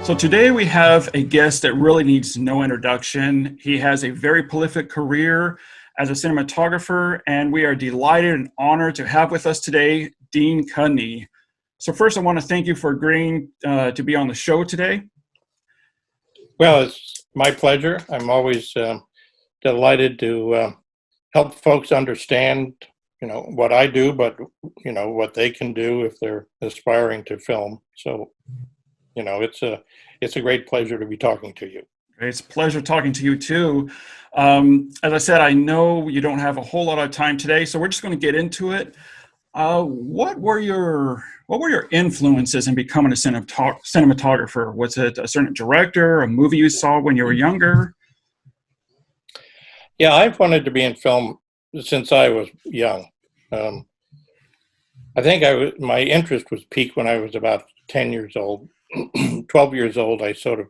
So today we have a guest that really needs no introduction. He has a very prolific career as a cinematographer, and we are delighted and honored to have with us today Dean Cundey. So first, I want to thank you for agreeing to be on the show today. Well, it's my pleasure. I'm always delighted to help folks understand, what I do, but what they can do if they're aspiring to film. So, it's a great pleasure to be talking to you. It's a pleasure talking to you too. As I said, I know you don't have a whole lot of time today, so we're just going to get into it. What were your influences in becoming a cinematographer? Was it a certain director, a movie you saw when you were younger? Yeah, I've wanted to be in film since I was young. Um, I think my interest was peaked when I was about 10 years old. 12 years old, I sort of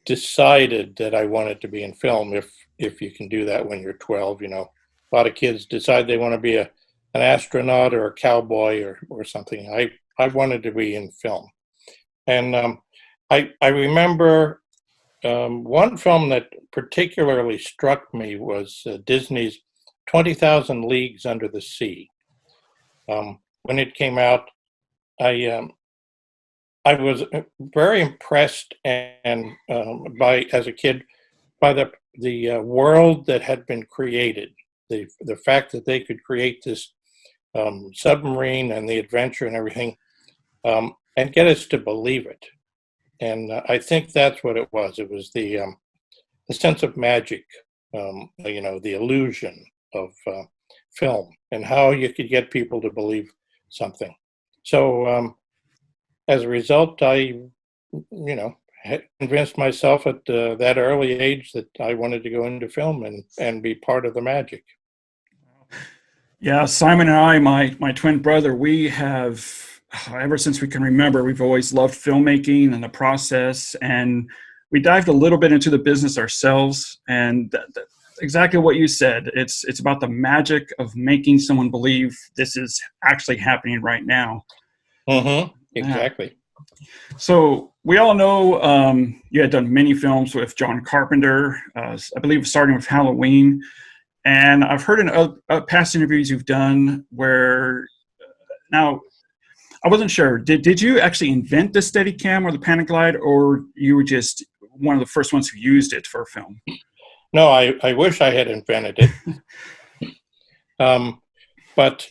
decided that I wanted to be in film. If you can do that when you're 12, a lot of kids decide they want to be an astronaut or a cowboy or something. I wanted to be in film. And I remember one film that particularly struck me was Disney's 20,000 Leagues Under the Sea. When it came out, I I was very impressed and as a kid by the world that had been created. The fact that they could create this submarine and the adventure and everything, and get us to believe it. And I think that's what it was. It was the sense of magic, the illusion of film and how you could get people to believe something. So as a result, had convinced myself at that early age that I wanted to go into film and be part of the magic. Yeah, Simon and I, my twin brother, we have ever since we can remember, we've always loved filmmaking and the process, and we dived a little bit into the business ourselves. And exactly what you said, it's about the magic of making someone believe this is actually happening right now. Mm-hmm. Yeah. Exactly. So we all know you had done many films with John Carpenter, I believe starting with Halloween. And I've heard in past interviews you've done where now I wasn't sure. Did you actually invent the Steadicam or the Panaglide, or you were just one of the first ones who used it for film? No, I wish I had invented it. But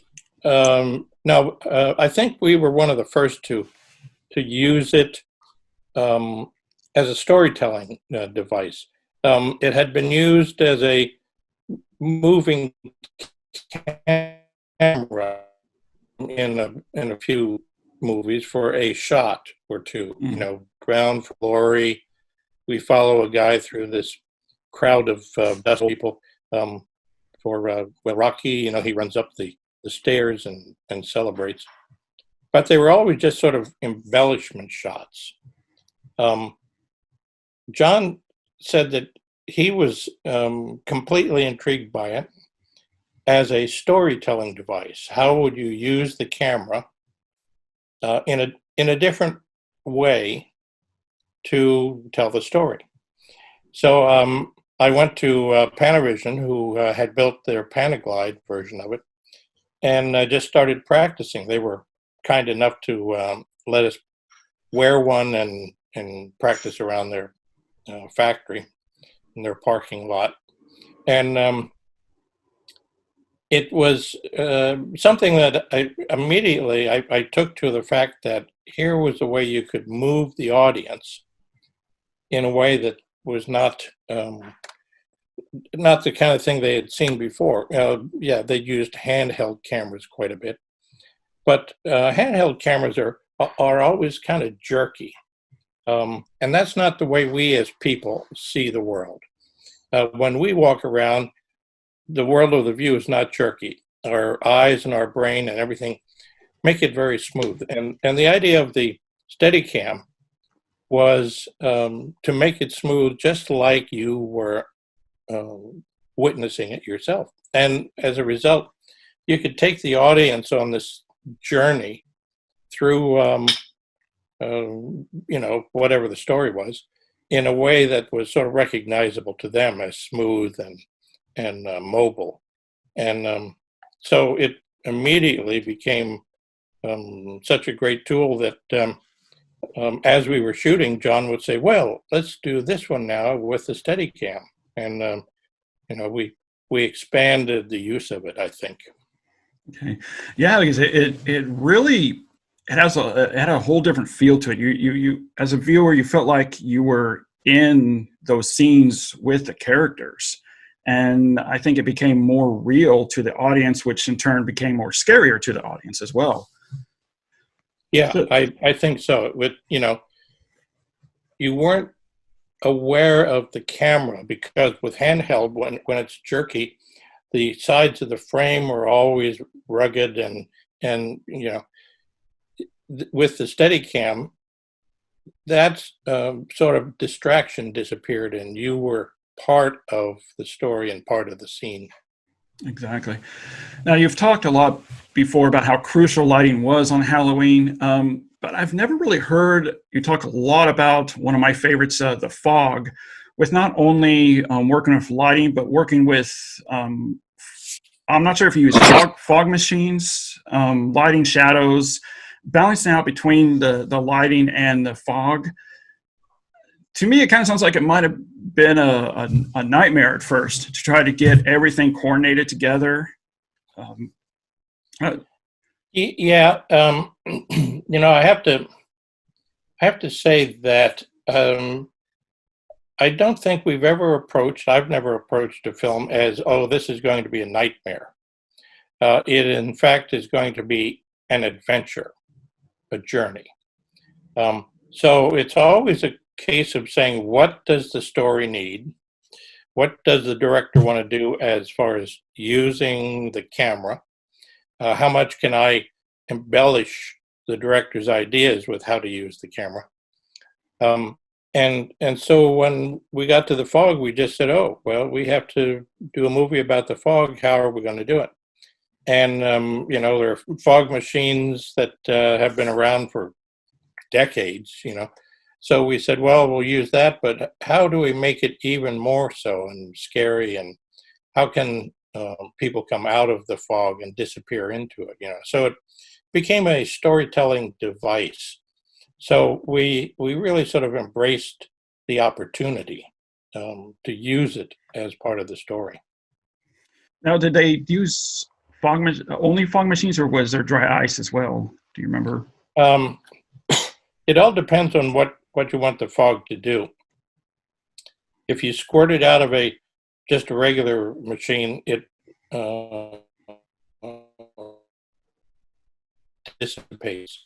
no, I think we were one of the first to use it as a storytelling device. It had been used as a moving camera in a few movies for a shot or two. Mm. Ground Glory. We follow a guy through this crowd of dust people. For Rocky, he runs up the stairs and celebrates. But they were always just sort of embellishment shots. John said that he was completely intrigued by it as a storytelling device. How would you use the camera in a different way to tell the story? So I went to Panavision, who had built their Panaglide version of it, and I just started practicing. They were kind enough to let us wear one and practice around their factory in their parking lot. And it was something that I immediately I took to the fact that here was a way you could move the audience in a way that was not the kind of thing they had seen before. Yeah, they used handheld cameras quite a bit, but handheld cameras are always kind of jerky, and that's not the way we as people see the world. When we walk around, the world of the view is not jerky. Our eyes and our brain and everything make it very smooth. And the idea of the Steadicam was to make it smooth, just like you were witnessing it yourself. And as a result, you could take the audience on this journey through whatever the story was, in a way that was sort of recognizable to them as smooth and mobile. And so it immediately became such a great tool that as we were shooting, John would say, "Well, let's do this one now with the Steadicam," and we expanded the use of it, I think. Okay. Yeah, because it really it had a whole different feel to it. You as a viewer, you felt like you were in those scenes with the characters. And I think it became more real to the audience, which in turn became more scarier to the audience as well. Yeah, So, I think so. You weren't aware of the camera because with handheld, when it's jerky, the sides of the frame are always rugged and with the Steadicam, that sort of distraction disappeared, and you were part of the story and part of the scene. exactly. Now, you've talked a lot before about how crucial lighting was on Halloween, but I've never really heard you talk a lot about one of my favorites, the fog, with not only working with lighting, but working with, I'm not sure if you use fog machines, lighting shadows, balancing out between the lighting and the fog. To me, it kind of sounds like it might have been a nightmare at first to try to get everything coordinated together. Um, uh, Yeah, I have to say that I don't think I've never approached a film as, oh, this is going to be a nightmare. It, in fact, is going to be an adventure, a journey. So it's always a case of saying, what does the story need? What does the director want to do as far as using the camera? How much can I embellish the director's ideas with how to use the camera? Um, and so when we got to the fog, we just said, "Oh, well, we have to do a movie about the fog. How are we going to do it?" And there are fog machines that have been around for decades. So we said, "Well, we'll use that, but how do we make it even more so and scary? And how can people come out of the fog and disappear into it?" So it became a storytelling device. So we really sort of embraced the opportunity to use it as part of the story. Now, did they use only fog machines, or was there dry ice as well? Do you remember? Um, it all depends on what you want the fog to do. If you squirt it out of just a regular machine, it dissipates.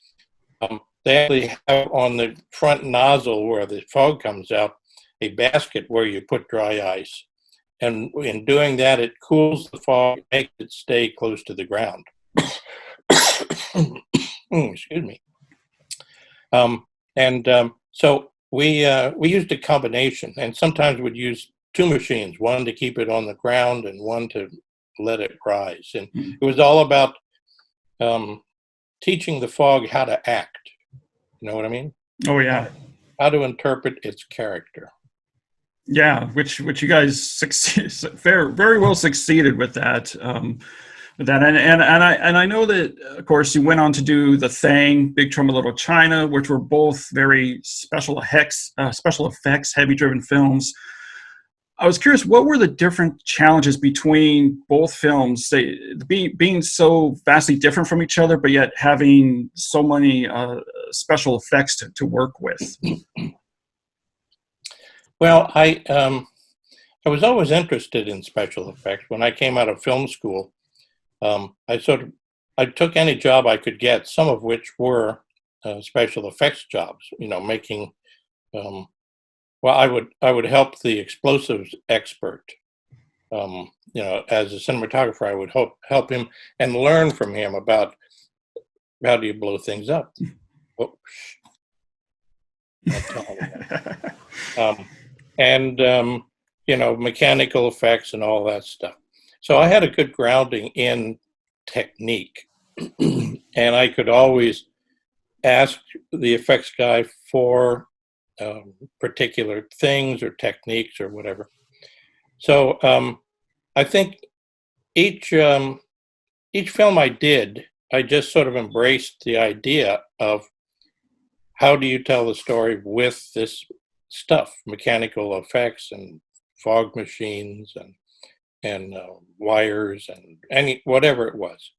They actually have on the front nozzle where the fog comes out a basket where you put dry ice. And in doing that, it cools the fog, makes it stay close to the ground. Excuse me. So we used a combination, and sometimes we'd use two machines, one to keep it on the ground and one to let it rise. And it was all about teaching the fog how to act. You know what I mean? Oh yeah, How to interpret its character. yeah. Which you guys very well succeeded with that. With that, and I know that of course you went on to do The Thing, Big Trouble in Little China, which were both very special effects heavy driven films. I was curious, what were the different challenges between both films, being so vastly different from each other, but yet having so many special effects to work with? Well, I was always interested in special effects. When I came out of film school, I took any job I could get, some of which were special effects jobs. Making well, I would help the explosives expert. As a cinematographer, I would help him and learn from him about how do you blow things up. Oh, and mechanical effects and all that stuff. So I had a good grounding in technique, and I could always ask the effects guy for particular things or techniques or whatever. So I think each film I did, I just sort of embraced the idea of how do you tell the story with this stuff, mechanical effects and fog machines and wires and whatever it was.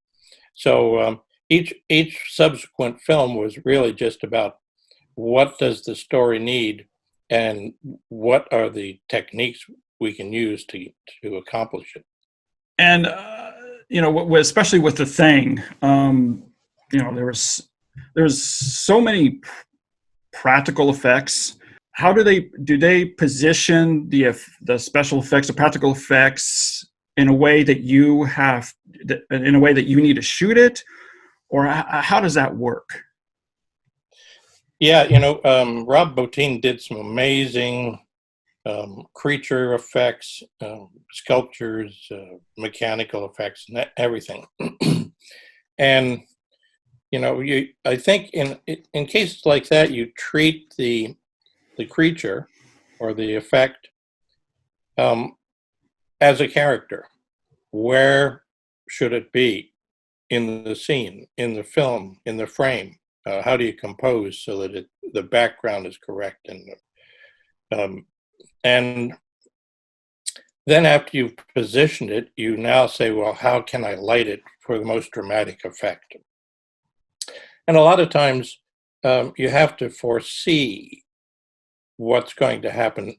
So each subsequent film was really just about what does the story need and what are the techniques we can use to accomplish it. And especially with The Thing, there's so many practical effects. How do they position the special effects, the practical effects, in a way that you need to shoot it, or how does that work? Yeah, Rob Bottin did some amazing creature effects, sculptures, mechanical effects, and everything. And I think in cases like that, you treat the creature or the effect as a character. Where should it be in the scene, in the film, in the frame? How do you compose so that the background is correct? And then after you've positioned it, you now say, well, how can I light it for the most dramatic effect? And a lot of times you have to foresee what's going to happen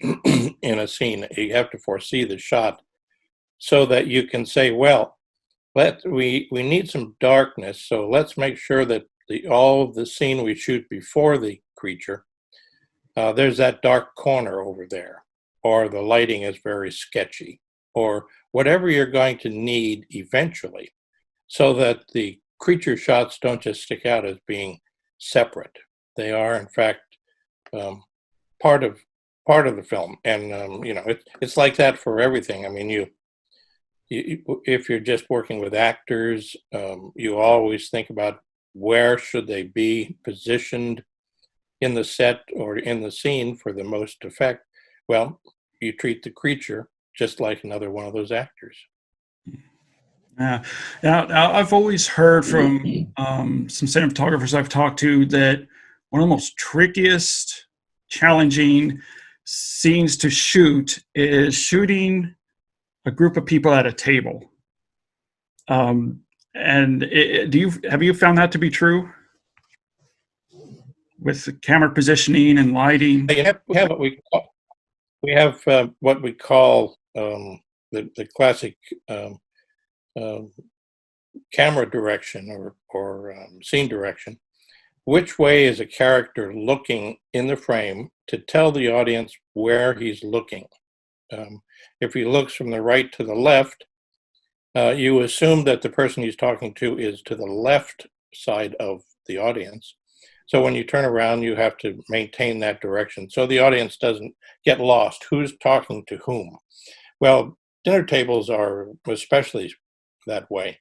in a scene. You have to foresee the shot so that you can say, well, we need some darkness, so let's make sure that all of the scene we shoot before the creature, there's that dark corner over there, or the lighting is very sketchy, or whatever you're going to need eventually, so that the creature shots don't just stick out as being separate. They are, in fact, part of the film, and it's like that for everything. I mean, if you're just working with actors, you always think about where should they be positioned in the set or in the scene for the most effect. Well, you treat the creature just like another one of those actors. Yeah. Now, I've always heard from some cinematographers I've talked to that one of the most trickiest, challenging scenes to shoot is shooting a group of people at a table. And have you found that to be true with the camera positioning and lighting? We have what we call the classic camera direction or scene direction. Which way is a character looking in the frame to tell the audience where he's looking? If he looks from the right to the left, you assume that the person he's talking to is to the left side of the audience. So when you turn around, you have to maintain that direction so the audience doesn't get lost. Who's talking to whom? Well, dinner tables are especially that way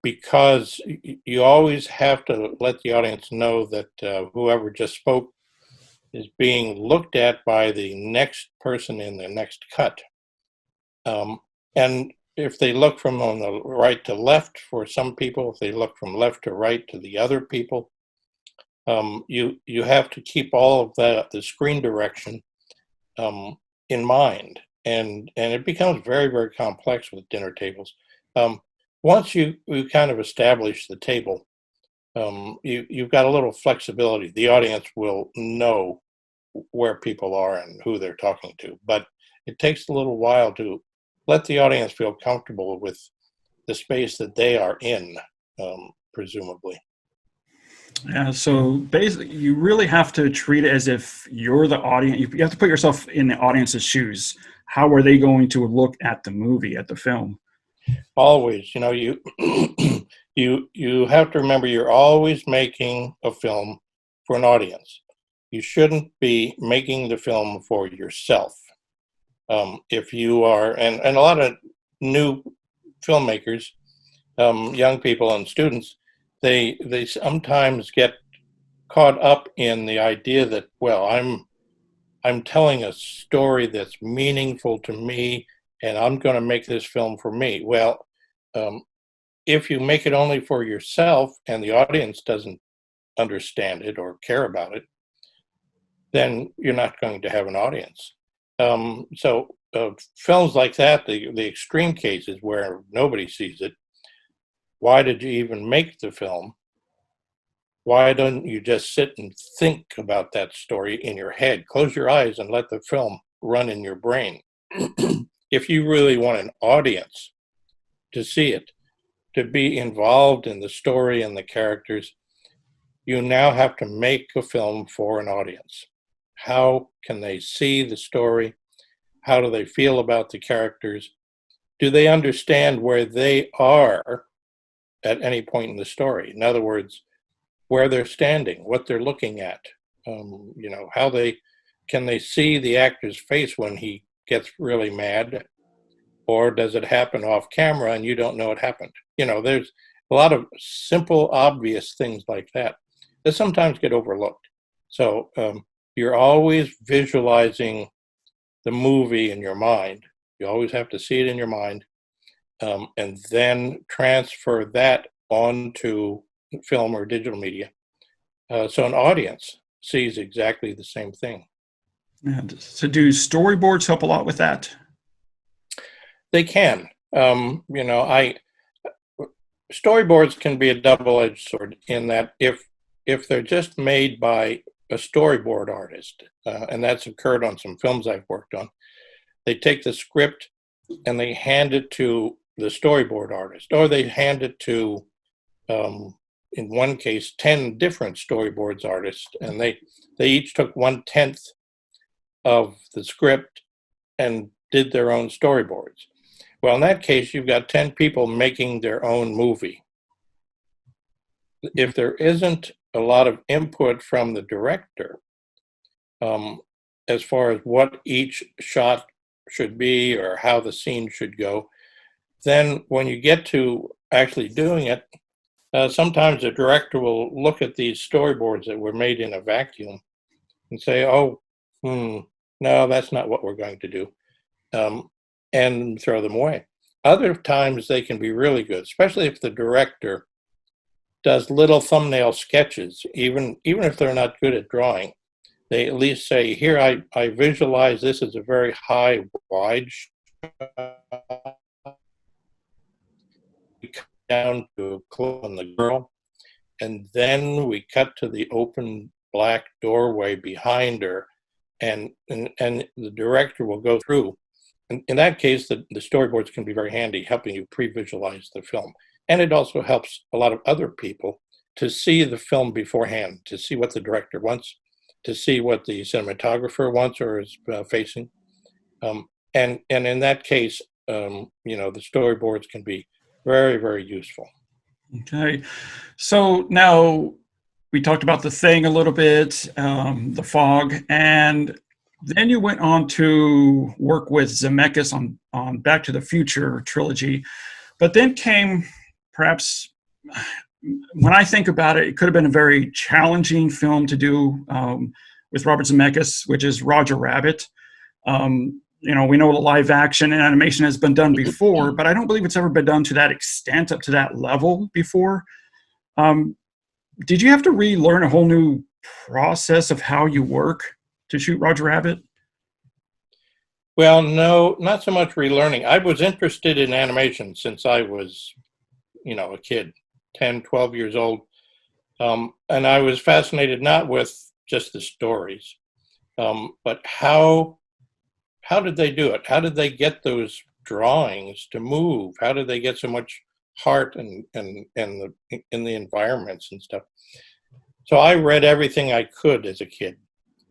because you always have to let the audience know that whoever just spoke is being looked at by the next person in the next cut. And if they look from on the right to left for some people, if they look from left to right to the other people, you have to keep all of the screen direction in mind, and it becomes very, very complex with dinner tables. Once you kind of establish the table, you've got a little flexibility. The audience will know where people are and who they're talking to, but it takes a little while to let the audience feel comfortable with the space that they are in, presumably. Yeah, so basically, you really have to treat it as if you're the audience. You have to put yourself in the audience's shoes. How are they going to look at the movie, at the film? Always, you you have to remember you're always making a film for an audience. You shouldn't be making the film for yourself. If you are, and a lot of new filmmakers, young people and students, they sometimes get caught up in the idea that, well, I'm telling a story that's meaningful to me, and I'm going to make this film for me. Well, um, if you make it only for yourself and the audience doesn't understand it or care about it, then you're not going to have an audience. So films like that, the extreme cases where nobody sees it, why did you even make the film? Why don't you just sit and think about that story in your head? Close your eyes and let the film run in your brain. If you really want an audience to see it, to be involved in the story and the characters, you now have to make a film for an audience. How can they see the story? How do they feel about the characters? Do they understand where they are at any point in the story? In other words, where they're standing, what they're looking at, how they can they see the actor's face when he gets really mad, or does it happen off camera and you don't know it happened? There's a lot of simple, obvious things like that that sometimes get overlooked. So you're always visualizing the movie in your mind. You always have to see it in your mind, and then transfer that onto film or digital media. So an audience sees exactly the same thing. And so do storyboards help a lot with that? They can. I storyboards can be a double-edged sword in that if they're just made by a storyboard artist, and that's occurred on some films I've worked on, they take the script and they hand it to the storyboard artist, or they hand it to, in one case, 10 different storyboards artists, and they each took 1/10 of the script and did their own storyboards. Well, in that case, you've got 10 people making their own movie. If there isn't a lot of input from the director, as far as what each shot should be or how the scene should go, then when you get to actually doing it, sometimes the director will look at these storyboards that were made in a vacuum and say, oh, no, that's not what we're going to do, and throw them away. Other times they can be really good, especially if the director does little thumbnail sketches, even if they're not good at drawing. They at least say, here, I visualize this as a very high, wide shot. We cut down to a close on the girl, and then we cut to the open black doorway behind her, and the director will go through. In that case, the storyboards can be very handy, helping you pre-visualize the film. And it also helps a lot of other people to see the film beforehand, to see what the director wants, to see what the cinematographer wants or is facing. And in that case, the storyboards can be very, very useful. Okay. So now we talked about The Thing a little bit, The Fog, and then you went on to work with Zemeckis on Back to the Future trilogy. But then came, perhaps, when I think about it, it could have been a very challenging film to do with Robert Zemeckis, which is Roger Rabbit. We know the live action and animation has been done before, but I don't believe it's ever been done to that extent, up to that level before. Did you have to relearn a whole new process of how you work to shoot Roger Rabbit? Well, no, not so much relearning. I was interested in animation since I was, a kid, 10, 12 years old. And I was fascinated not with just the stories, but how did they do it? How did they get those drawings to move? How did they get so much heart in the environments and stuff? So I read everything I could as a kid.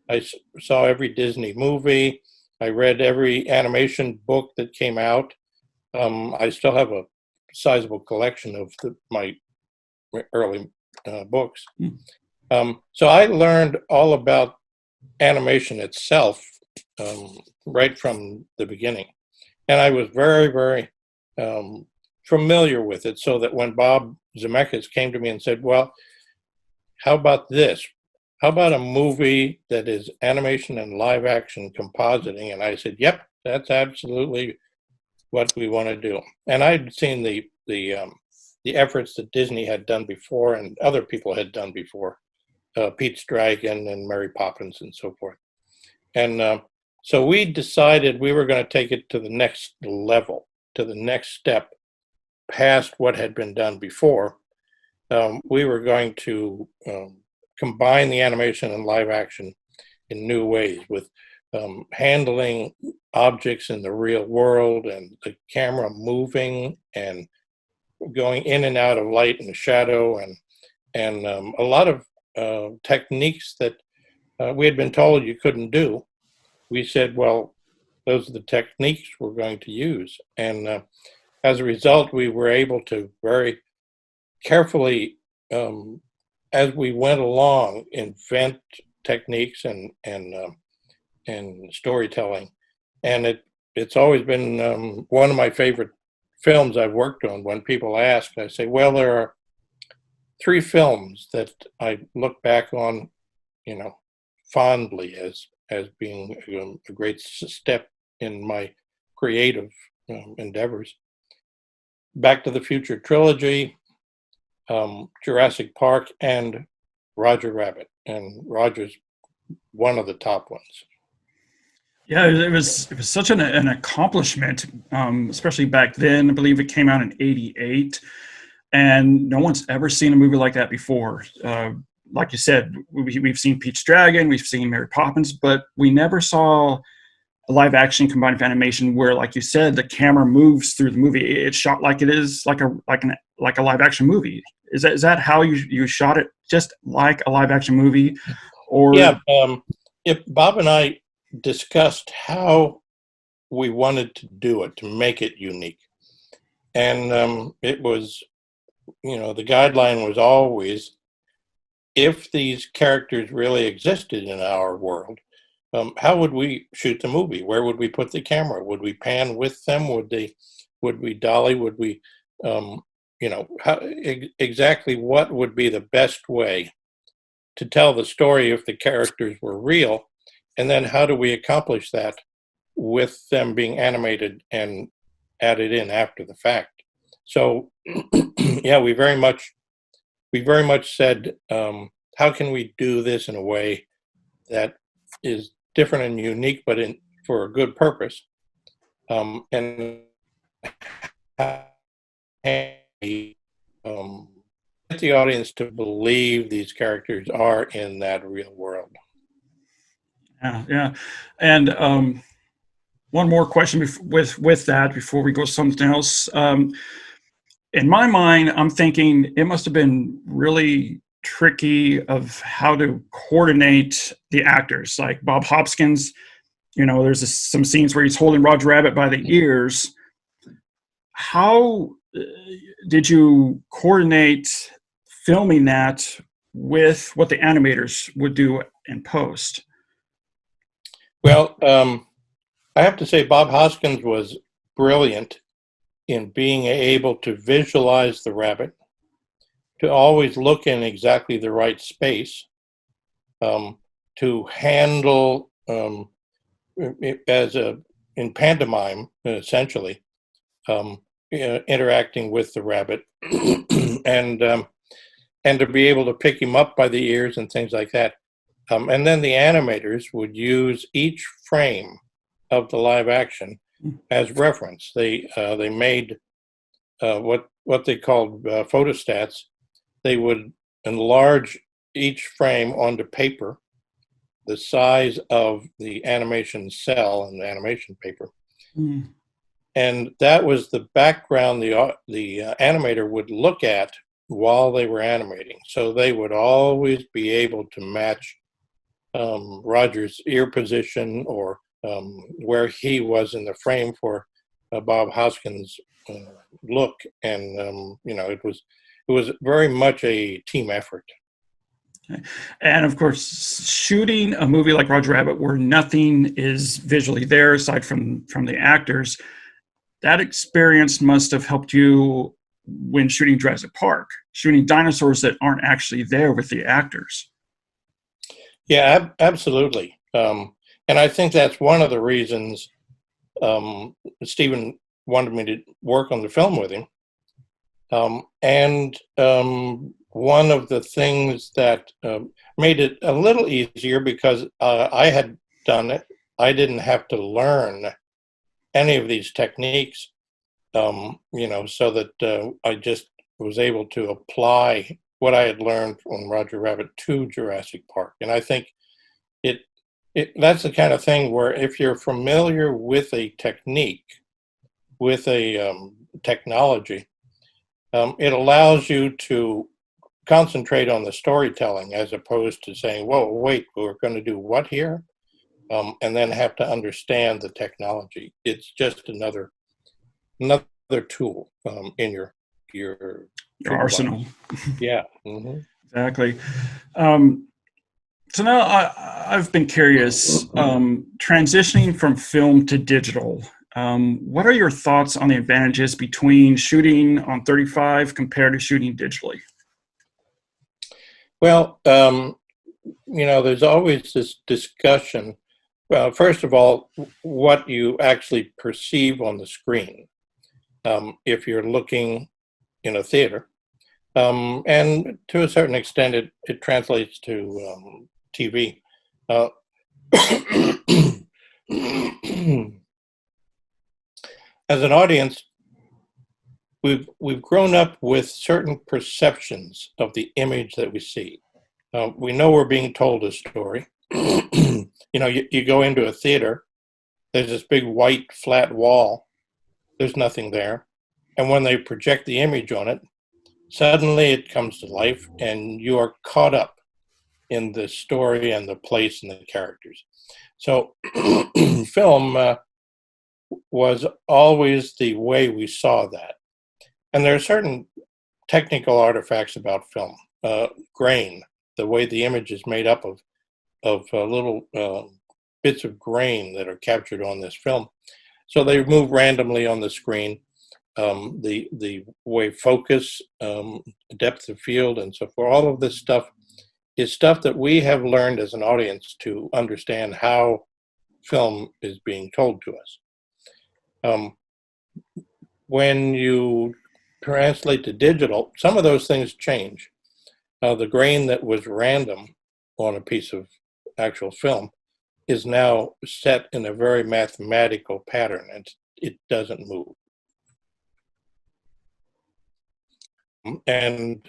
I saw every Disney movie. I read every animation book that came out. I still have a sizable collection of my early books. So I learned all about animation itself right from the beginning. And I was very, very familiar with it, so that when Bob Zemeckis came to me and said, well, how about this? how about a movie that is animation and live action compositing? And I said, yep, that's absolutely what we want to do. And I'd seen the efforts that Disney had done before and other people had done before, Pete's Dragon and Mary Poppins and so forth. And so we decided we were going to take it to the next level, to the next step past what had been done before. We were going to combine the animation and live action in new ways with handling objects in the real world and the camera moving and going in and out of light and shadow and a lot of techniques that we had been told you couldn't do. We said, well, those are the techniques we're going to use. And as a result, we were able to very carefully, as we went along, invent techniques and storytelling. And it's always been one of my favorite films I've worked on. When people ask, I say, well, there are 3 films that I look back on, fondly as being a great step in my creative endeavors. Back to the Future trilogy, Jurassic Park, and Roger Rabbit. And Roger's one of the top ones. Yeah, it was such an accomplishment, especially back then. I believe it came out in '88, and no one's ever seen a movie like that before. Like you said, we've seen Pete's Dragon, we've seen Mary Poppins, but we never saw a live action combined with animation where, like you said, the camera moves through the movie. It's shot like it is like a live action movie. Is that how you shot it? Just like a live action movie, or yeah? If Bob and I discussed how we wanted to do it to make it unique, and it was, the guideline was always, if these characters really existed in our world, how would we shoot the movie? Where would we put the camera? Would we pan with them? Would we dolly? Would we, exactly what would be the best way to tell the story if the characters were real? And then how do we accomplish that with them being animated and added in after the fact? So, yeah, we very much said, how can we do this in a way that is different and unique, but for a good purpose? And get the audience to believe these characters are in that real world. yeah. And one more question with that before we go to something else. In my mind, I'm thinking it must have been really tricky of how to coordinate the actors. Like Bob Hoskins, there's some scenes where he's holding Roger Rabbit by the ears. How did you coordinate filming that with what the animators would do in post? Well, I have to say Bob Hoskins was brilliant in being able to visualize the rabbit, to always look in exactly the right space, to handle in pantomime, essentially, interacting with the rabbit, and to be able to pick him up by the ears and things like that. And then the animators would use each frame of the live action as reference. They made what they called photostats. They would enlarge each frame onto paper, the size of the animation cell and the animation paper. Mm. And that was the background the animator would look at while they were animating. So they would always be able to match Roger's ear position or where he was in the frame for Bob Hoskins' look. And, it was very much a team effort. And of course, shooting a movie like Roger Rabbit, where nothing is visually there aside from the actors, that experience must have helped you when shooting Jurassic Park, shooting dinosaurs that aren't actually there with the actors. Yeah, absolutely. And I think that's one of the reasons Stephen wanted me to work on the film with him. And one of the things that made it a little easier because I had done it, I didn't have to learn any of these techniques, so that I just was able to apply what I had learned on Roger Rabbit to Jurassic Park. And I think it, that's the kind of thing where if you're familiar with a technique, with a technology, it allows you to concentrate on the storytelling as opposed to saying, whoa, wait, we're going to do what here? And then have to understand the technology. It's just another tool in your Your toolbox. arsenal. Yeah. Mm-hmm. Exactly. Um, so now I've been curious, transitioning from film to digital. What are your thoughts on the advantages between shooting on 35 compared to shooting digitally? Well, there's always this discussion. Well, first of all, what you actually perceive on the screen. If you're looking in a theater, and to a certain extent, it translates to TV. Uh, as an audience, we've grown up with certain perceptions of the image that we see. We know we're being told a story. You go into a theater, there's this big white flat wall, there's nothing there. And when they project the image on it, suddenly it comes to life and you are caught up in the story and the place and the characters. So film was always the way we saw that. And there are certain technical artifacts about film. Grain, the way the image is made up of little bits of grain that are captured on this film. So they move randomly on the screen. The way focus, depth of field, and so forth, all of this stuff is stuff that we have learned as an audience to understand how film is being told to us. When you translate to digital, some of those things change. The grain that was random on a piece of actual film is now set in a very mathematical pattern, and it doesn't move. And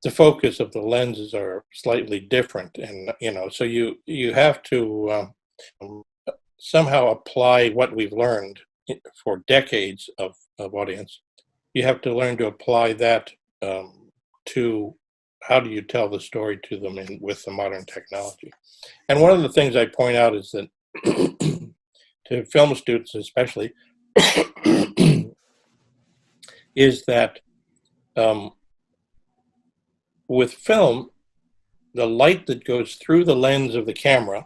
the focus of the lenses are slightly different, and so you have to somehow apply what we've learned for decades of audience. You have to learn to apply that to how do you tell the story to them with the modern technology. And one of the things I point out is that to film students especially is that with film, the light that goes through the lens of the camera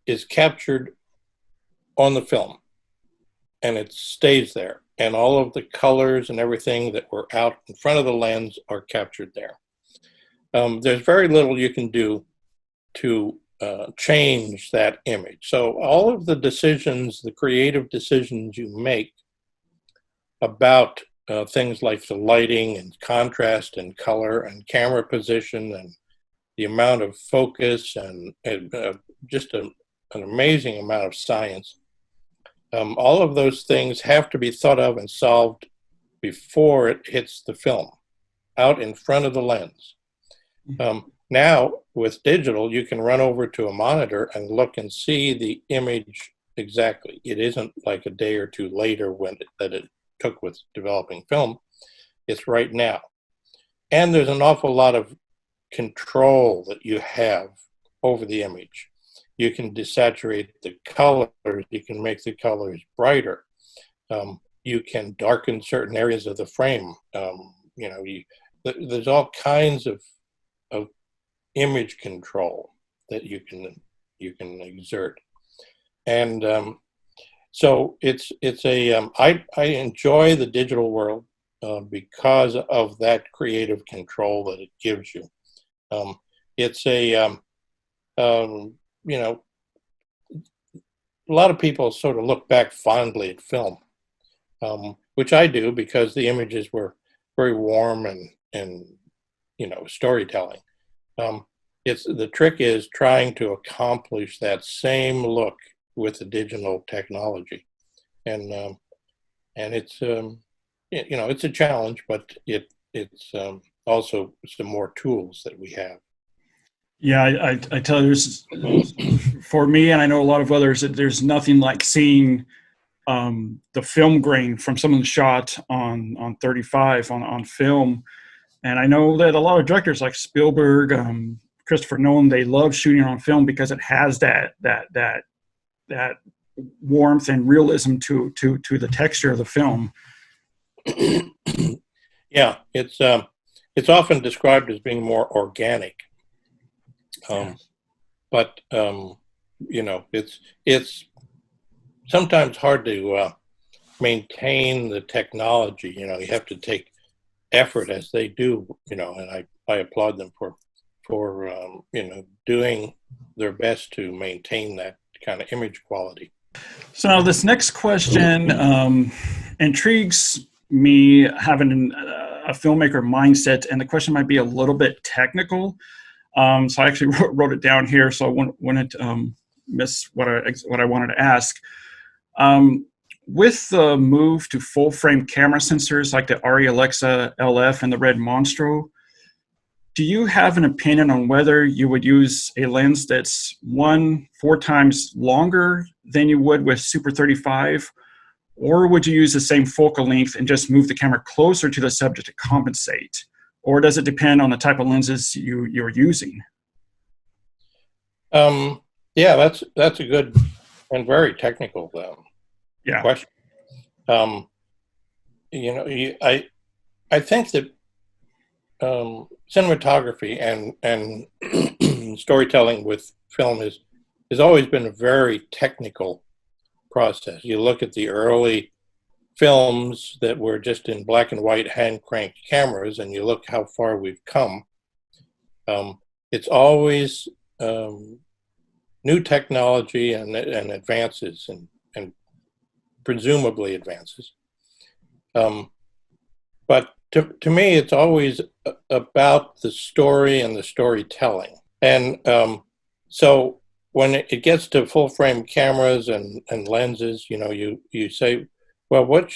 is captured on the film and it stays there. And all of the colors and everything that were out in front of the lens are captured there. There's very little you can do to change that image. So all of the decisions, the creative decisions you make about things like the lighting and contrast and color and camera position and the amount of focus and just an amazing amount of science. All of those things have to be thought of and solved before it hits the film, out in front of the lens. Now, with digital, you can run over to a monitor and look and see the image exactly. It isn't like a day or two later that it took with developing film. It's right now. And there's an awful lot of control that you have over the image. You can desaturate the colors. You can make the colors brighter. You can darken certain areas of the frame. There's all kinds of image control that you can exert. And so I enjoy the digital world because of that creative control that it gives you. it's a you know, a lot of people sort of look back fondly at film, which I do because the images were very warm and storytelling. Um, it's the trick is trying to accomplish that same look with the digital technology, and it's it's a challenge, but it's also some more tools that we have. Yeah, I tell you, for me, and I know a lot of others, that there's nothing like seeing the film grain from someone shot on 35 on film. And I know that a lot of directors like Spielberg, Christopher Nolan, they love shooting on film because it has that warmth and realism to the texture of the film. Yeah, it's often described as being more organic, Yeah. but it's sometimes hard to maintain the technology. You have to take effort as they do. And I applaud them for doing their best to maintain that kind of image quality. So now this next question intrigues me, having a filmmaker mindset, and the question might be a little bit technical. So I actually wrote it down here, so I wouldn't miss what I wanted to ask. With the move to full frame camera sensors like the Arri Alexa LF and the Red Monstro, do you have an opinion on whether you would use a lens that's 4 times longer than you would with Super 35, or would you use the same focal length and just move the camera closer to the subject to compensate? Or does it depend on the type of lenses you're using? Yeah, that's a good and very technical Yeah. question. I think that cinematography and storytelling with film has always been a very technical process. You look at the early films that were just in black and white hand cranked cameras, and you look how far we've come. It's always new technology and advances and presumably advances. But to me, it's always about the story and the storytelling. And so when it gets to full frame cameras and lenses, you say, well, what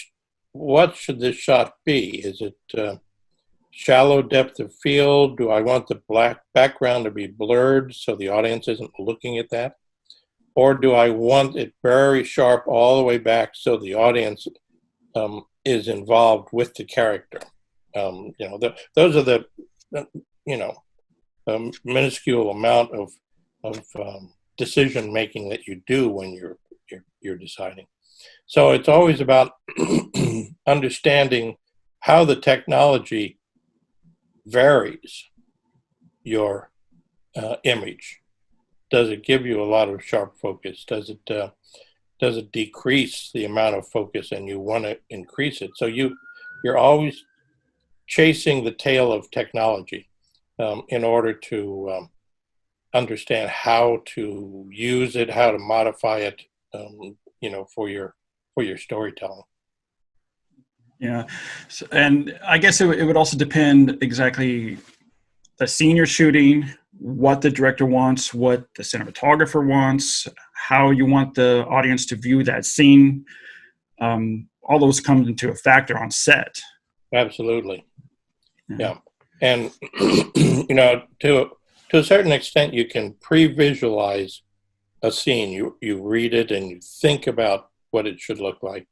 should this shot be? Is it shallow depth of field? Do I want the black background to be blurred so the audience isn't looking at that? Or do I want it very sharp all the way back so the audience is involved with the character? Those are the minuscule amount of decision making that you do when you're deciding. So it's always about understanding how the technology varies your image. Does it give you a lot of sharp focus? Does it decrease the amount of focus and you want to increase it? So you're always chasing the tail of technology in order to understand how to use it, how to modify it, for your storytelling. Yeah. So, and I guess it would also depend exactly the scene you're shooting, what the director wants, what the cinematographer wants, how you want the audience to view that scene. All those come into a factor on set. Absolutely. Yeah. And, to a certain extent, you can pre-visualize a scene. You read it and you think about what it should look like.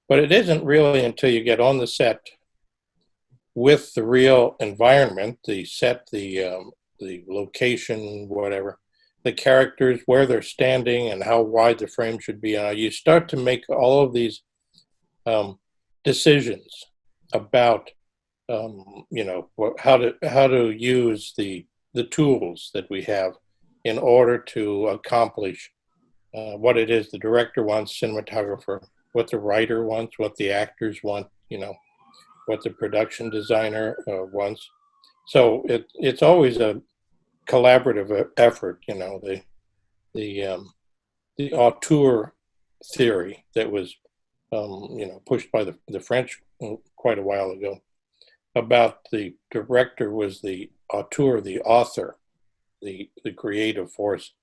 But it isn't really until you get on the set with the real environment, the set, the location, whatever, the characters, where they're standing and how wide the frame should be. You start to make all of these decisions about how to use the tools that we have in order to accomplish what it is the director wants, cinematographer, what the writer wants, what the actors want, what the production designer wants. So it's always a collaborative effort. The auteur theory that was pushed by the French quite a while ago, about the director was the auteur, the author, the creative force.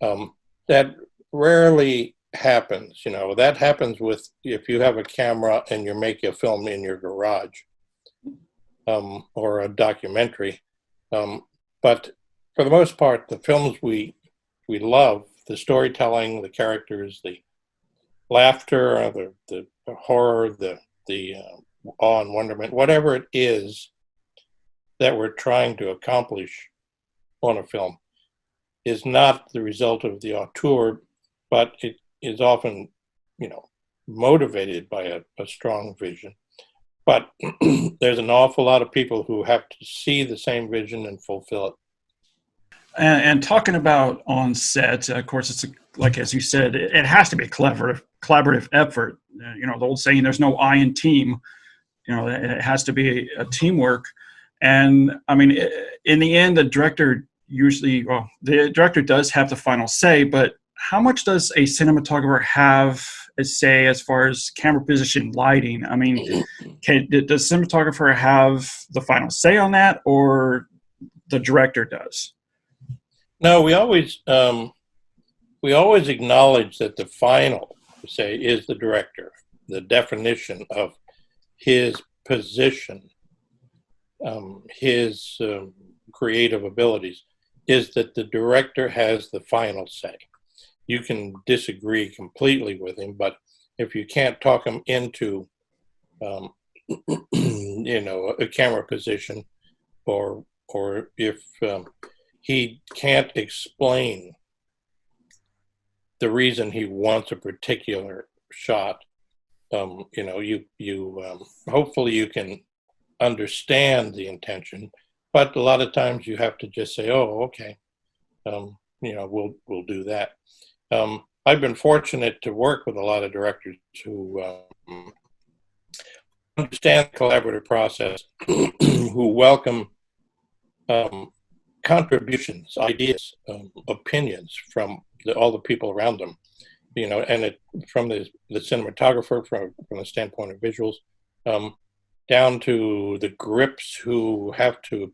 That rarely happens. That happens with if you have a camera and you make a film in your garage, or a documentary. But for the most part, the films we love, the storytelling, the characters, the laughter, the horror, the awe and wonderment, whatever it is that we're trying to accomplish on a film, is not the result of the auteur, but it is often, motivated by a strong vision. But there's an awful lot of people who have to see the same vision and fulfill it. And talking about on set, of course, it's like as you said, it has to be a collaborative effort. The old saying, "There's no I in team." It has to be a teamwork. And I mean, in the end, the director does have the final say. But how much does a cinematographer have a say as far as camera position, lighting? I mean, does cinematographer have the final say on that, or the director does? No, we always acknowledge that the final say is the director. The definition of his position, his creative abilities, is that the director has the final say. You can disagree completely with him, but if you can't talk him into, a camera position, or if he can't explain the reason he wants a particular shot, hopefully you can understand the intention, but a lot of times you have to just say, "Oh, okay, we'll do that." I've been fortunate to work with a lot of directors who understand the collaborative process, who welcome contributions, ideas, opinions from all the people around them, and from the cinematographer, from the standpoint of visuals, down to the grips who have to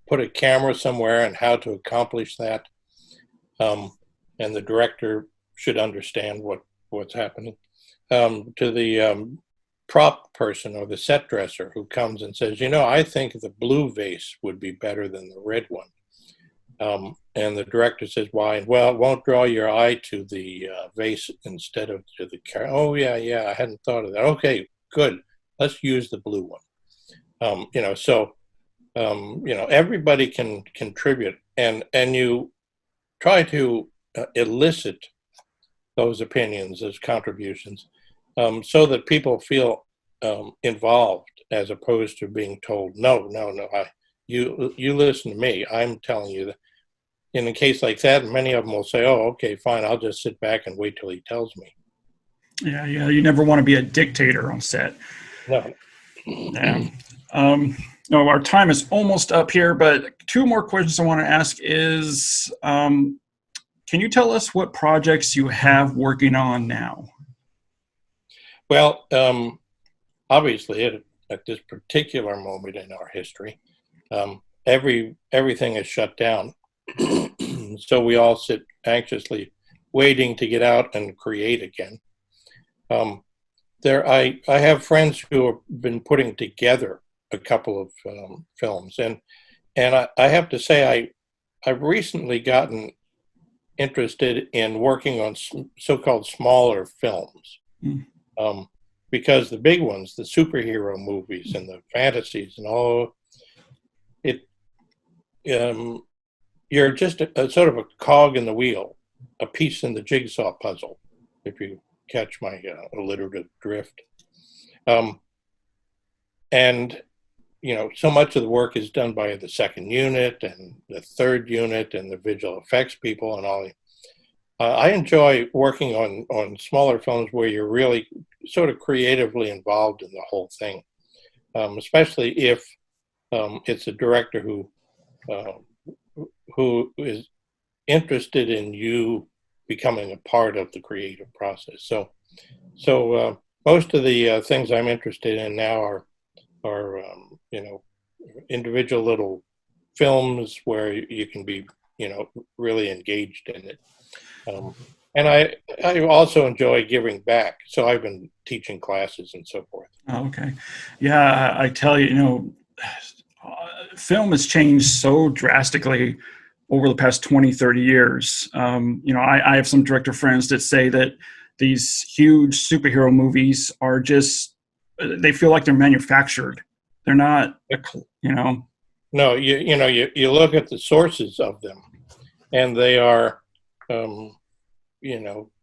put a camera somewhere and how to accomplish that. And the director should understand what's happening. To the prop person or the set dresser who comes and says, I think the blue vase would be better than the red one. And the director says, why? Well, it won't draw your eye to the vase instead of to the camera. Oh, yeah, I hadn't thought of that. Okay, good. Let's use the blue one. Everybody can contribute, and you try to elicit those opinions as contributions, so that people feel involved, as opposed to being told, no, you listen to me. I'm telling you that. In a case like that, many of them will say, "Oh, okay, fine. I'll just sit back and wait till he tells me." Yeah. You never want to be a dictator on set. No. Yeah. No, our time is almost up here, but two more questions I want to ask is, can you tell us what projects you have working on now? Well, obviously, at this particular moment in our history, everything is shut down. So we all sit anxiously waiting to get out and create again. I have friends who have been putting together a couple of films, and I have to say I've recently gotten interested in working on so-called smaller films, because the big ones, the superhero movies and the fantasies and all, you're just a sort of a cog in the wheel, a piece in the jigsaw puzzle, if you catch my alliterative drift. And so much of the work is done by the second unit and the third unit and the visual effects people and all. I enjoy working on smaller films where you're really sort of creatively involved in the whole thing, especially if it's a director who who is interested in you becoming a part of the creative process. So most of the things I'm interested in now are individual little films where you can be really engaged in it. Um, and I also enjoy giving back. So I've been teaching classes and so forth. Oh, okay. Yeah, I tell you, film has changed so drastically over the past 20, 30 years. I have some director friends that say that these huge superhero movies are just, they feel like they're manufactured. They're not, No, you look at the sources of them, and they are, um,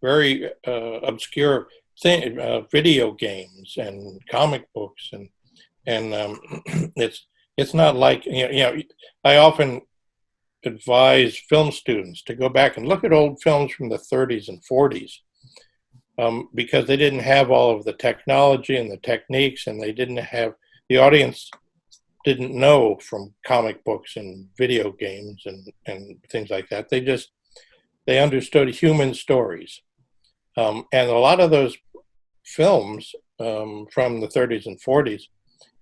very obscure video games and comic books, and it's not like I often advise film students to go back and look at old films from the 30s and 40s, because they didn't have all of the technology and the techniques, and they didn't have the audience didn't know from comic books and video games and things like that. They understood human stories, and a lot of those films from the 30s and 40s,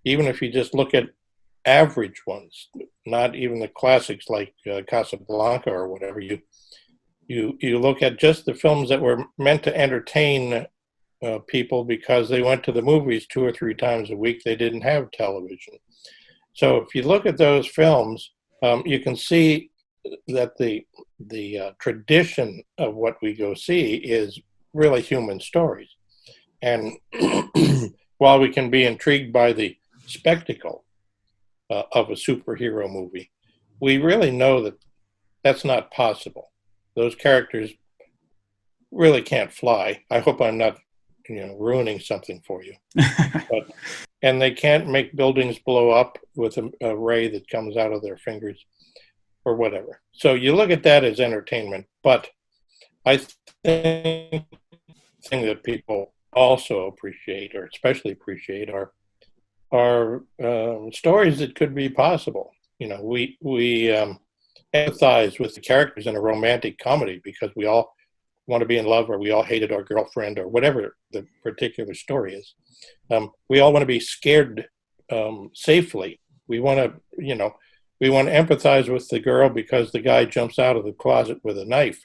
even if you just look at average ones, not even the classics like Casablanca or whatever, you look at just the films that were meant to entertain people because they went to the movies 2 or 3 times a week. They didn't have television. So if you look at those films, you can see that the tradition of what we go see is really human stories. And while we can be intrigued by the spectacle of a superhero movie, we really know that that's not possible. Those characters really can't fly. I hope I'm not ruining something for you. But, and they can't make buildings blow up with a ray that comes out of their fingers or whatever. So you look at that as entertainment, but I think the thing that people also appreciate, or especially appreciate, are stories that could be possible. We empathize with the characters in a romantic comedy because we all want to be in love, or we all hated our girlfriend, or whatever the particular story is. We all want to be scared safely. We want to, we want to empathize with the girl because the guy jumps out of the closet with a knife.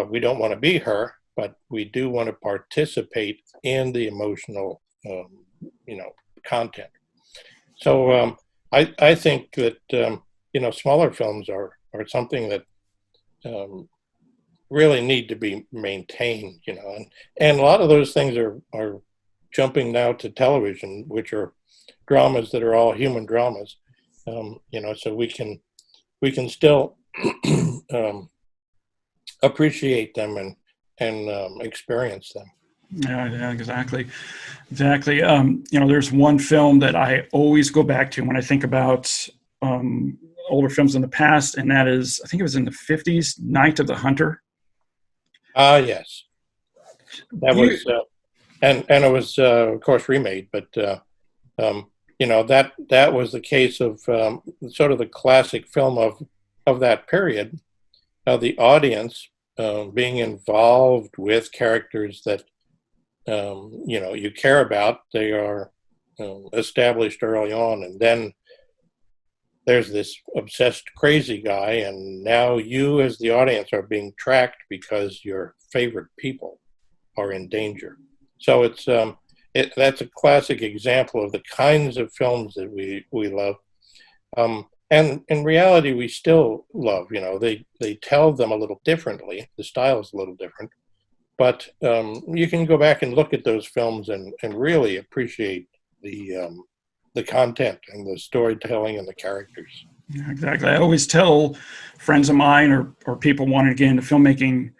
We don't want to be her, but we do want to participate in the emotional, content. So I think that smaller films are something that really need to be maintained, and a lot of those things are jumping now to television, which are dramas that are all human dramas, so we can still appreciate them and experience them. Yeah, exactly. There's one film that I always go back to when I think about older films in the past, and that is, I think it was in the 50s, Night of the Hunter. Yes. That was, and it was, of course, remade, but, that was the case of sort of the classic film of that period, the audience being involved with characters that, you care about. They are established early on, and then there's this obsessed crazy guy, and now you as the audience are being tracked because your favorite people are in danger. So that's a classic example of the kinds of films that we love, and in reality we still love. They tell them a little differently, the style is a little different, but you can go back and look at those films and really appreciate the content and the storytelling and the characters. Yeah, exactly. I always tell friends of mine or people wanting to get into filmmaking,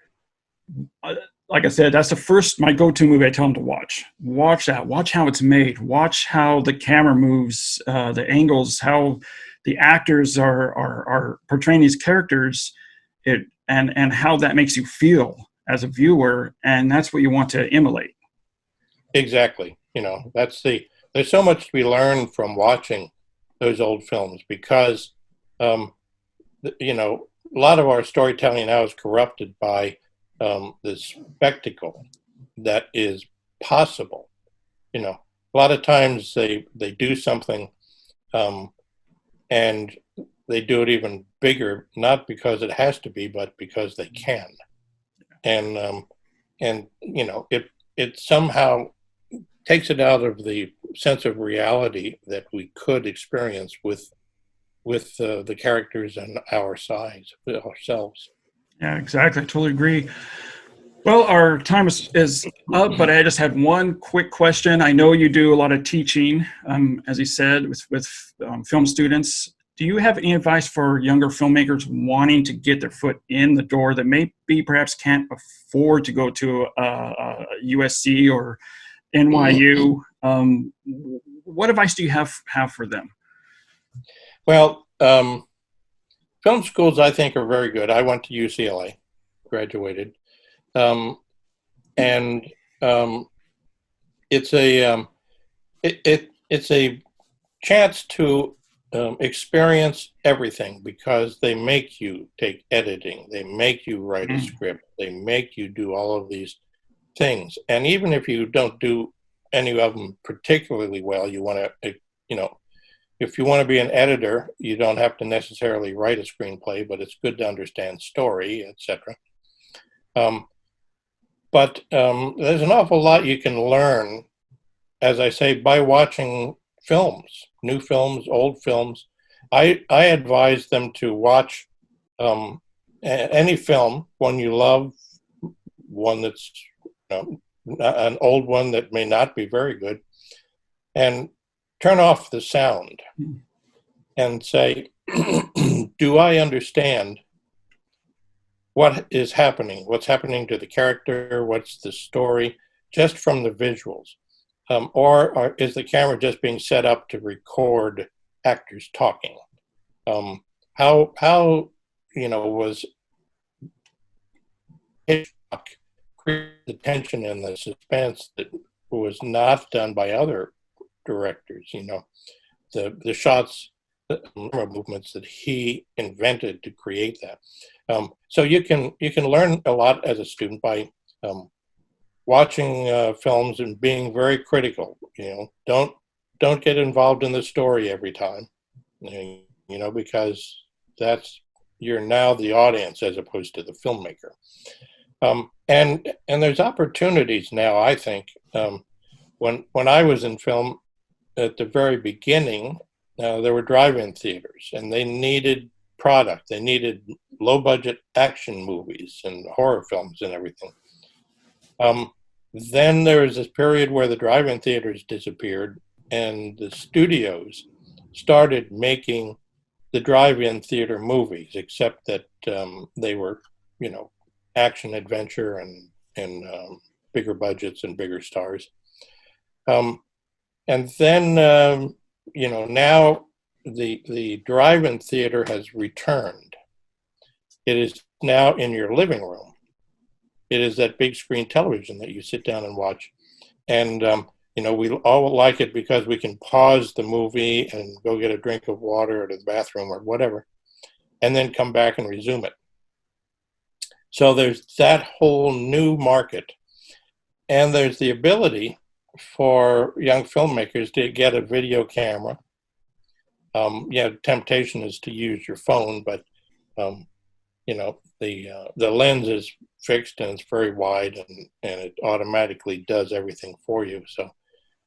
like I said, that's my go-to movie I tell them to watch. Watch that. Watch how it's made. Watch how the camera moves, the angles, how the actors are portraying these characters, and how that makes you feel as a viewer, and that's what you want to emulate. Exactly. There's so much to be learned from watching those old films because you know, a lot of our storytelling now is corrupted by the spectacle that is possible. You know, a lot of times they do something, and they do it even bigger, not because it has to be, but because they can. And you know, it somehow takes it out of the sense of reality that we could experience with the characters and our size ourselves. Yeah, exactly. I totally agree. Well, our time is up, but I just had one quick question. I know you do a lot of teaching, as you said, with film students. Do you have any advice for younger filmmakers wanting to get their foot in the door that maybe perhaps can't afford to go to USC or NYU? What advice do you have for them? Well, film schools I think are very good. I went to UCLA, graduated, um, and it's a it's a chance to experience everything because they make you take editing, they make you write a script, they make you do all of these things, and even if you don't do any of them particularly well, you want to, you know, if you want to be an editor, you don't have to necessarily write a screenplay, but it's good to understand story, etc. Um, but there's an awful lot you can learn, as I say, by watching films, new films, old films. I advise them to watch any film, one you love, one that's, you know, an old one that may not be very good, and turn off the sound and say, do I understand what is happening? What's happening to the character? What's the story? Just from the visuals. Or is the camera just being set up to record actors talking? How you know, was Hitchcock created the tension and the suspense that was not done by other directors? You know, the shots, the camera movements that he invented to create that. So you can learn a lot as a student by watching films and being very critical. You know, don't get involved in the story every time. You know, because you're now the audience as opposed to the filmmaker. And there's opportunities now. I think when I was in film at the very beginning, there were drive-in theaters, and they needed product. They needed low-budget action movies and horror films and everything. Then there was this period where the drive-in theaters disappeared, and the studios started making the drive-in theater movies, except that they were, you know, action adventure and bigger budgets and bigger stars. And then, you know, now the drive-in theater has returned. It is now in your living room. It is that big screen television that you sit down and watch. And, you know, we all like it because we can pause the movie and go get a drink of water or to the bathroom or whatever, and then come back and resume it. So there's that whole new market. And there's the ability for young filmmakers to get a video camera. Yeah, temptation is to use your phone, but you know, the lens is fixed and it's very wide, and it automatically does everything for you. So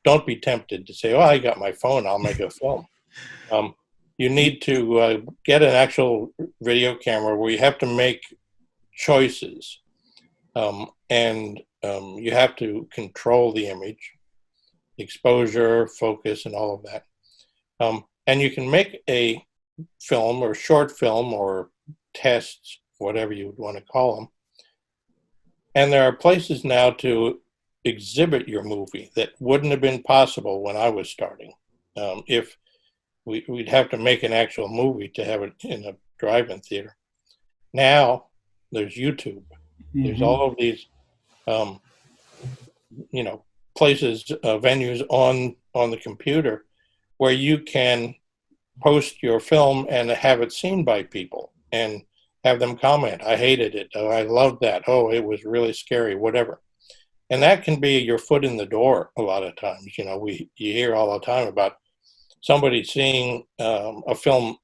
don't be tempted to say, "Oh, I got my phone, I'll make a film." You need to get an actual video camera where you have to make choices, and you have to control the image, exposure, focus, and all of that. And you can make a film or short film or tests, whatever you would want to call them. And there are places now to exhibit your movie that wouldn't have been possible when I was starting. If we'd have to make an actual movie to have it in a drive-in theater. Now there's YouTube. There's all of these, you know, places, venues on the computer where you can post your film and have it seen by people. and have them comment, I hated it, oh, I loved that, oh, it was really scary, whatever. And that can be your foot in the door a lot of times. You hear all the time about somebody seeing a film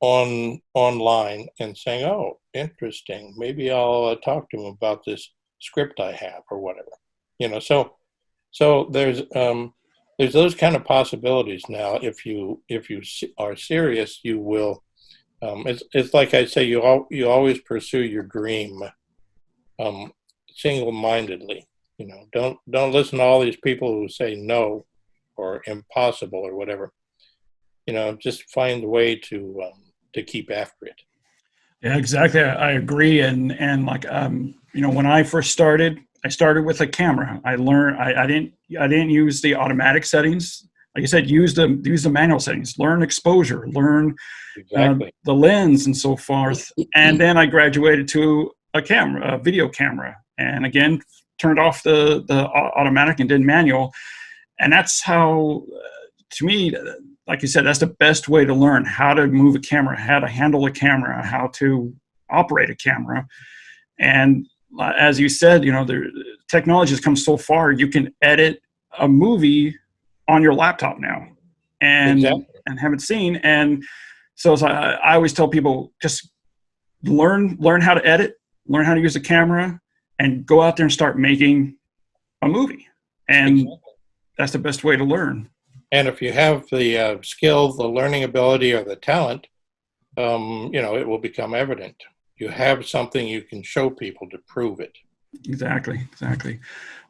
online and saying, oh, interesting, maybe I'll talk to him about this script I have or whatever. So there's those kind of possibilities now. If you are serious, you will. It's like I say, you always pursue your dream single-mindedly. Don't listen to all these people who say no or impossible or whatever. Just find a way to keep after it. Yeah, exactly. I agree. And like, when I first started, I started with a camera. I learned, I didn't use the automatic settings. Like I said, use the manual settings, learn exposure, learn Exactly. the lens and so forth. And then I graduated to a video camera, and again, turned off the automatic and did manual. And that's how, to me, like you said, that's the best way to learn how to move a camera, how to handle a camera, how to operate a camera. And as you said, the technology has come so far. You can edit a movie on your laptop now, and Exactly. have it seen. And so I always tell people, just learn how to edit, learn how to use a camera, and go out there and start making a movie. And Exactly. that's the best way to learn. And if you have the skill, the learning ability, or the talent, it will become evident. You have something you can show people to prove it. Exactly.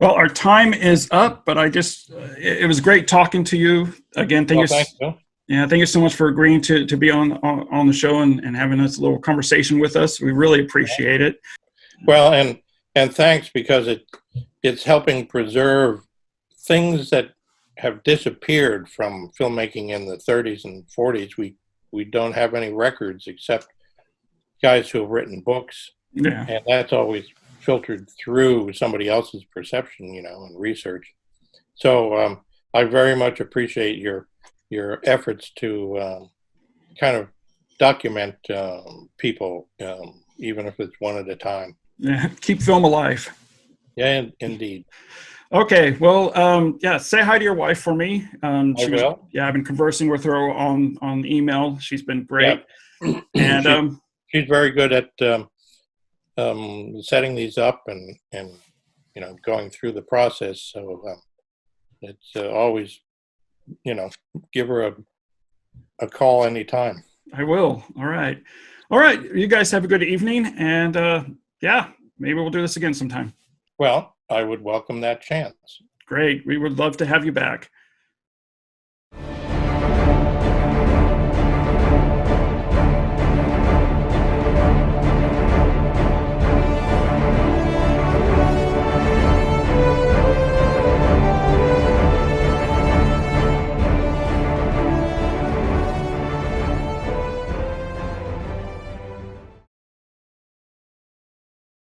Well, our time is up, but it was great talking to you again. Well, thanks, Bill. Yeah, thank you so much for agreeing to be on the show and having this little conversation with us. We really appreciate it. Well, and thanks, because it's helping preserve things that have disappeared from filmmaking in the 30s and 40s. We don't have any records except guys who have written books, Yeah. and that's always filtered through somebody else's perception, and research. So I very much appreciate your efforts to kind of document people, even if it's one at a time. Yeah. Keep film alive. Yeah, indeed. Okay. Well, yeah. Say hi to your wife for me. I will. Yeah, I've been conversing with her on email. She's been great. Yep. And she's very good at setting these up and going through the process. So it's always, give her a call anytime. I will. All right. You guys have a good evening, and yeah, maybe we'll do this again sometime. Well, I would welcome that chance. Great. We would love to have you back.